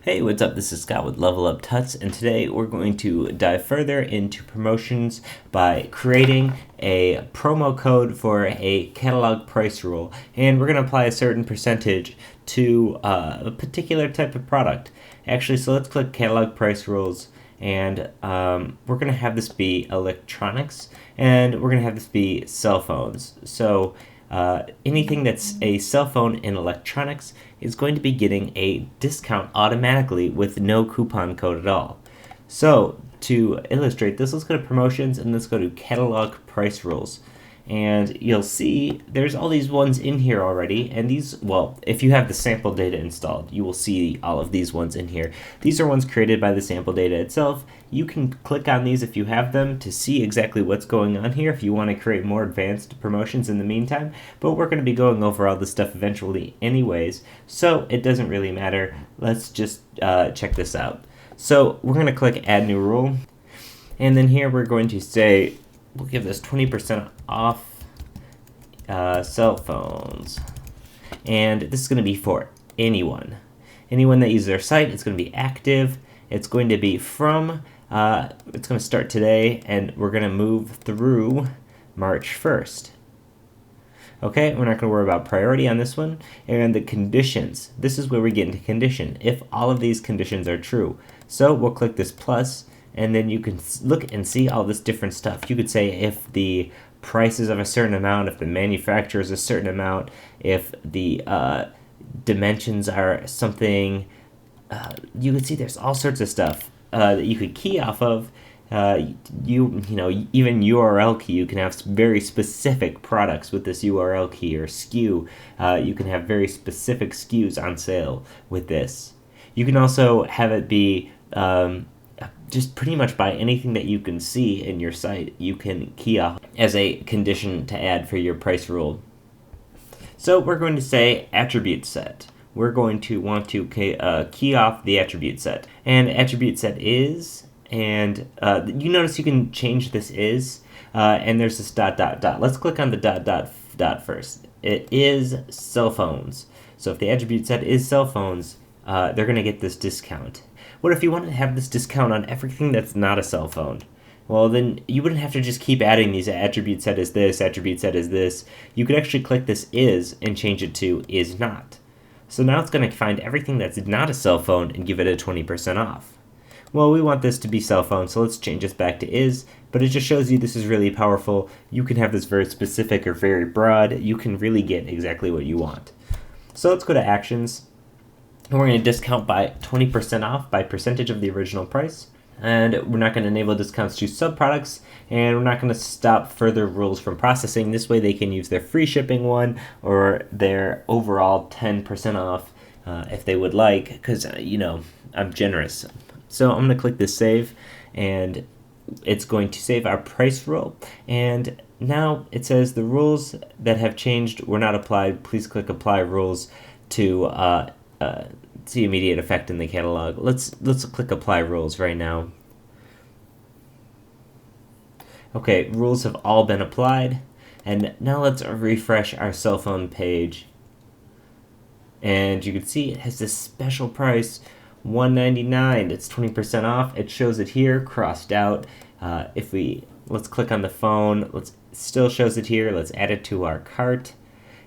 Hey, what's up? This is Scott with Level Up Tuts, and today we're going to dive further into promotions by creating a promo code for a catalog price rule, and we're going to apply a certain percentage to a particular type of product. Actually, so let's click Catalog Price Rules, and we're going to have this be electronics, and we're going to have this be cell phones. So anything that's a cell phone in electronics is going to be getting a discount automatically with no coupon code at all. So to illustrate this, let's go to promotions and let's go to catalog price rules. And you'll see there's all these ones in here already, and these, well, if you have the sample data installed, you will see all of these ones in here. These are ones created by the sample data itself. You can click on these if you have them to see exactly what's going on here if you want to create more advanced promotions in the meantime, but we're going to be going over all this stuff eventually anyways, so it doesn't really matter. Let's just check this out. So we're going to click Add New Rule, and then here we're going to say, we'll give this 20% off cell phones. And this is going to be for anyone. Anyone that uses their site, it's going to be active. It's going to be from, it's going to start today, and we're going to move through March 1st. Okay, we're not going to worry about priority on this one. And the conditions, this is where we get into condition, if all of these conditions are true. So we'll click this plus, and then you can look and see all this different stuff. You could say if the price is of a certain amount, if the manufacturer is a certain amount, if the dimensions are something. You could see there's all sorts of stuff that you could key off of. You know, even URL key, you can have very specific products with this URL key or SKU. You can have very specific SKUs on sale with this. You can also have it be just pretty much by anything that you can see in your site, you can key off as a condition to add for your price rule. So we're going to say attribute set. We're going to want to key off the attribute set. And attribute set is, and you notice you can change this is, and there's this ... Let's click on the ... first. It is cell phones. So if the attribute set is cell phones, they're going to get this discount. What if you wanted to have this discount on everything that's not a cell phone? Well, then you wouldn't have to just keep adding these attribute set is this, attribute set is this. You could actually click this is and change it to is not. So now it's going to find everything that's not a cell phone and give it a 20% off. Well, we want this to be cell phone, so let's change this back to is, but it just shows you this is really powerful. You can have this very specific or very broad. You can really get exactly what you want. So let's go to actions. And we're going to discount by 20% off by percentage of the original price. And we're not going to enable discounts to subproducts, and we're not going to stop further rules from processing. This way they can use their free shipping one or their overall 10% off if they would like, because, you know, I'm generous. So I'm going to click this save, and it's going to save our price rule. And now it says the rules that have changed were not applied. Please click apply rules to see immediate effect in the catalog. Let's click apply rules right now. Okay, rules have all been applied, and now let's refresh our cell phone page. And you can see it has this special price, $199. It's 20% off. It shows it here crossed out. Let's click on the phone, it still shows it here. Let's add it to our cart,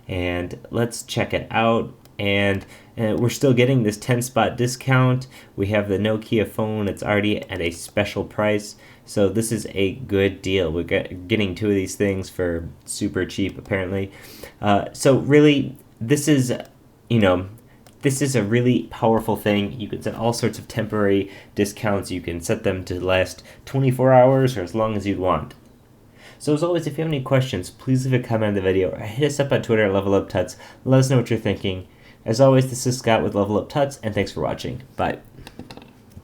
and let's check it out. And we're still getting this 10-spot discount. We have the Nokia phone. It's already at a special price. So this is a good deal. We're getting two of these things for super cheap, apparently. So really, this is, this is a really powerful thing. You can set all sorts of temporary discounts. You can set them to last 24 hours or as long as you'd want. So as always, if you have any questions, please leave a comment on the video or hit us up on Twitter at LevelUpTuts. Let us know what you're thinking. As always, this is Scott with Level Up Tuts, and thanks for watching. Bye.